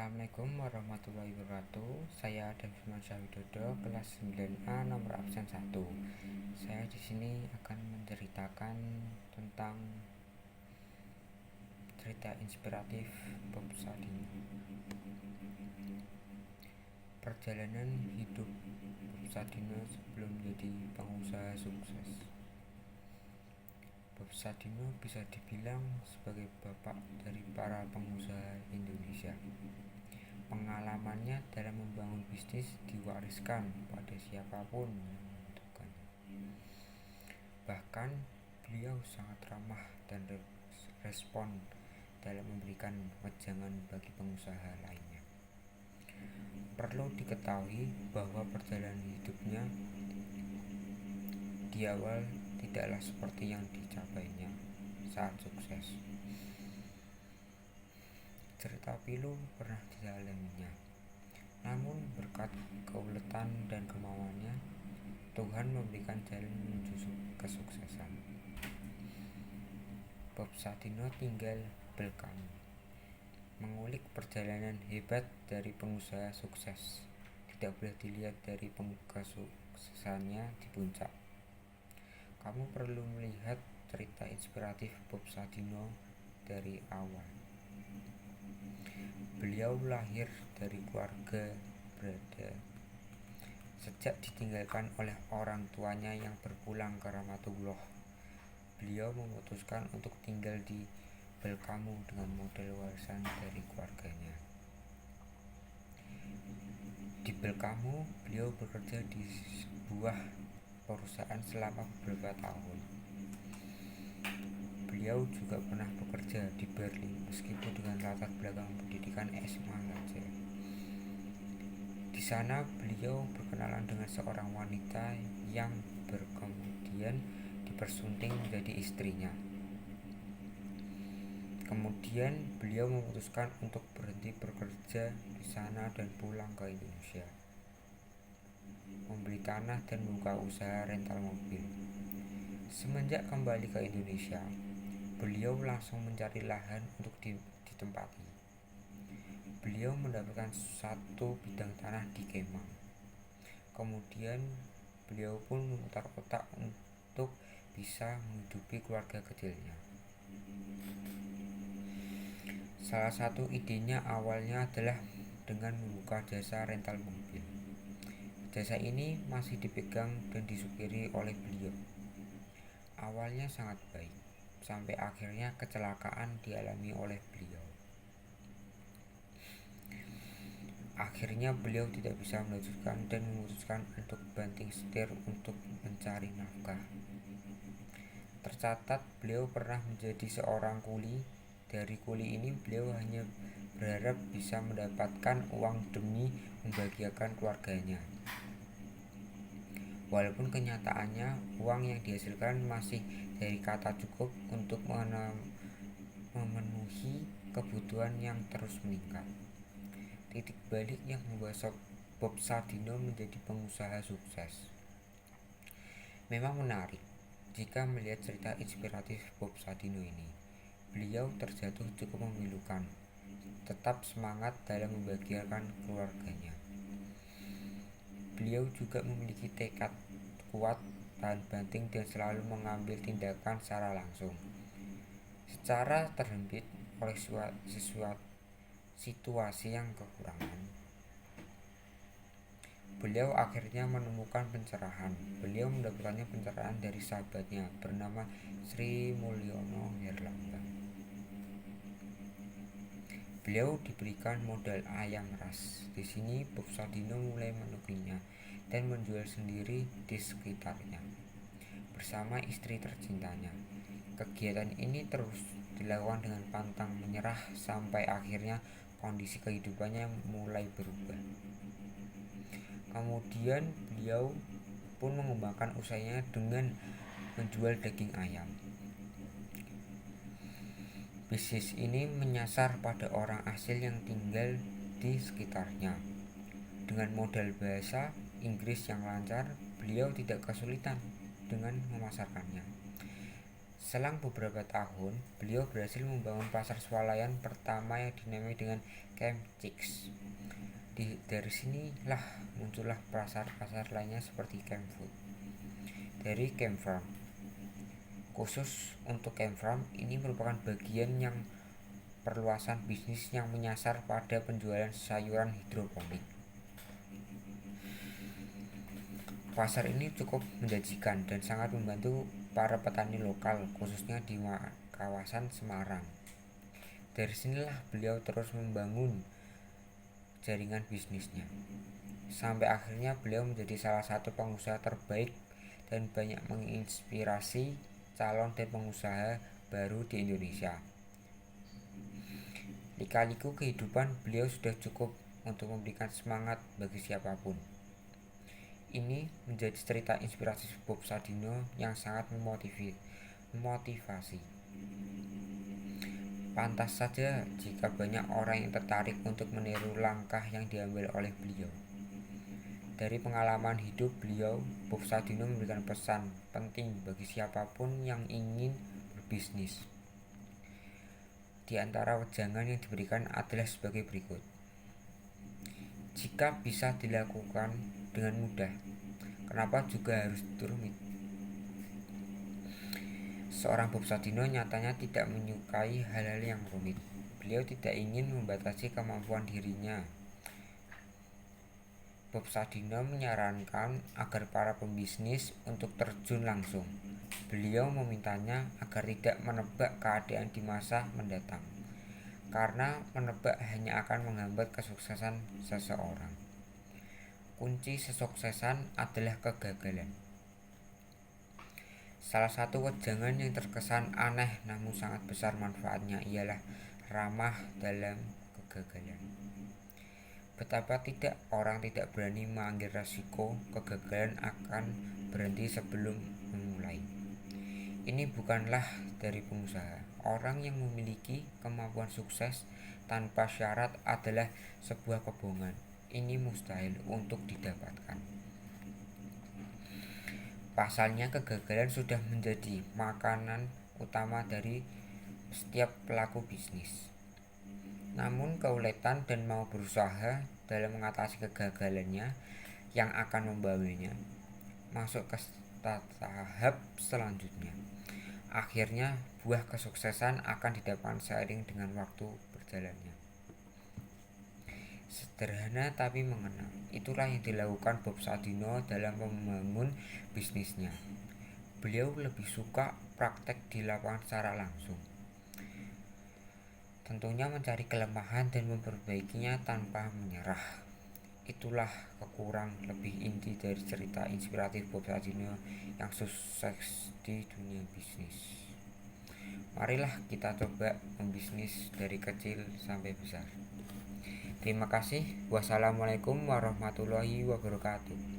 Assalamualaikum warahmatullahi wabarakatuh. Saya David Mansyah Widodo, kelas 9A nomor absen 1. Saya di sini akan menceritakan tentang cerita inspiratif Bob Sadino. Perjalanan hidup Bob Sadino sebelum menjadi pengusaha sukses. Bob Sadino bisa dibilang sebagai bapak dari para pengusaha Indonesia. Pengalamannya dalam membangun bisnis diwariskan pada siapapun yang membutuhkannya. Bahkan beliau sangat ramah dan respon dalam memberikan wejangan bagi pengusaha lainnya. Perlu diketahui bahwa perjalanan hidupnya di awal tidaklah seperti yang dicapainya saat sukses. Cerita pilu pernah dialaminya. Namun berkat keuletan dan kemauannya, Tuhan memberikan jalan menuju kesuksesan. Bob Sadino tinggal Belkam, mengulik perjalanan hebat dari pengusaha sukses. Tidak boleh dilihat dari kesuksesannya di puncak. Kamu perlu melihat cerita inspiratif Bob Sadino dari awal. Beliau lahir dari keluarga berada. Sejak ditinggalkan oleh orang tuanya yang berpulang ke Ramatullah, beliau memutuskan untuk tinggal di Belkamu dengan modal warisan dari keluarganya. Di Belkamu, beliau bekerja di sebuah perusahaan selama beberapa tahun. Beliau juga pernah bekerja di Berlin meskipun dengan latar belakang pendidikan SMA saja. Di sana beliau berkenalan dengan seorang wanita yang kemudian dipersunting menjadi istrinya. Kemudian beliau memutuskan untuk berhenti bekerja di sana dan pulang ke Indonesia, membeli tanah dan membuka usaha rental mobil. Semenjak kembali ke Indonesia, beliau langsung mencari lahan untuk ditempati. Beliau mendapatkan satu bidang tanah di Kemang. Kemudian beliau pun memutar otak untuk bisa menghidupi keluarga kecilnya. Salah satu idenya awalnya adalah dengan membuka jasa rental mobil. Jasa ini masih dipegang dan disupiri oleh beliau. Awalnya sangat baik, sampai akhirnya kecelakaan dialami oleh beliau. Akhirnya beliau tidak bisa melanjutkan dan memutuskan untuk banting setir untuk mencari nafkah. Tercatat beliau pernah menjadi seorang kuli. Dari kuli ini beliau hanya berharap bisa mendapatkan uang demi membahagiakan keluarganya. Walaupun kenyataannya uang yang dihasilkan masih dari kata cukup untuk memenuhi kebutuhan yang terus meningkat. Titik balik yang membuat Bob Sadino menjadi pengusaha sukses. Memang menarik jika melihat cerita inspiratif Bob Sadino ini. Beliau terjatuh cukup memilukan, tetap semangat dalam membahagiakan keluarganya. Beliau juga memiliki tekad kuat, tahan banting dan selalu mengambil tindakan secara langsung. Secara terhimpit oleh situasi yang kekurangan, beliau akhirnya menemukan pencerahan. Beliau mendapatkannya pencerahan dari sahabatnya bernama Sri Mulyono Herlambang. Beliau diberikan modal ayam ras. Di sini Bob Sadino mulai menekuninya dan menjual sendiri di sekitarnya bersama istri tercintanya. Kegiatan ini terus dilakukan dengan pantang menyerah sampai akhirnya kondisi kehidupannya mulai berubah. Kemudian beliau pun mengembangkan usahanya dengan menjual daging ayam. Bisnis ini menyasar pada orang asing yang tinggal di sekitarnya. Dengan modal bahasa Inggris yang lancar, beliau tidak kesulitan dengan memasarkannya. Selang beberapa tahun, beliau berhasil membangun pasar swalayan pertama yang dinamai dengan Camp Chicks. Dari sinilah muncullah pasar-pasar lainnya seperti Camp Food. Dari Camp Farm. Khusus untuk Camp Farm, ini merupakan bagian yang perluasan bisnis yang menyasar pada penjualan sayuran hidroponik. Pasar ini cukup menjanjikan dan sangat membantu para petani lokal, khususnya di kawasan Semarang. Dari sinilah beliau terus membangun jaringan bisnisnya. Sampai akhirnya beliau menjadi salah satu pengusaha terbaik dan banyak menginspirasi calon dan pengusaha baru di Indonesia. Lika-liku kehidupan beliau sudah cukup untuk memberikan semangat bagi siapapun. Ini menjadi cerita inspirasi Bob Sadino yang sangat memotivasi. Pantas saja jika banyak orang yang tertarik untuk meniru langkah yang diambil oleh beliau. Dari pengalaman hidup beliau, Bob Sadino memberikan pesan penting bagi siapapun yang ingin berbisnis. Di antara wejangan yang diberikan adalah sebagai berikut. Jika bisa dilakukan dengan mudah, kenapa juga harus rumit? Seorang Bob Sadino nyatanya tidak menyukai hal-hal yang rumit. Beliau tidak ingin membatasi kemampuan dirinya. Bob Sadino menyarankan agar para pembisnis untuk terjun langsung. Beliau memintanya agar tidak menebak keadaan di masa mendatang, karena menebak hanya akan menghambat kesuksesan seseorang. Kunci kesuksesan adalah kegagalan. Salah satu wejangan yang terkesan aneh namun sangat besar manfaatnya ialah ramah dalam kegagalan. Betapa tidak orang tidak berani mengambil resiko, kegagalan akan berhenti sebelum memulai. Ini bukanlah dari pengusaha. Orang yang memiliki kemampuan sukses tanpa syarat adalah sebuah kebohongan. Ini mustahil untuk didapatkan. Pasalnya kegagalan sudah menjadi makanan utama dari setiap pelaku bisnis. Namun keuletan dan mau berusaha dalam mengatasi kegagalannya yang akan membawanya masuk ke tahap selanjutnya. Akhirnya buah kesuksesan akan didapatkan seiring dengan waktu berjalannya. Sederhana tapi mengena. Itulah yang dilakukan Bob Sadino dalam membangun bisnisnya. Beliau lebih suka praktek di lapangan secara langsung. Tentunya mencari kelemahan dan memperbaikinya tanpa menyerah. Itulah kekurang lebih inti dari cerita inspiratif Bob Sadino yang sukses di dunia bisnis. Marilah kita coba membisnis dari kecil sampai besar. Terima kasih. Wassalamualaikum warahmatullahi wabarakatuh.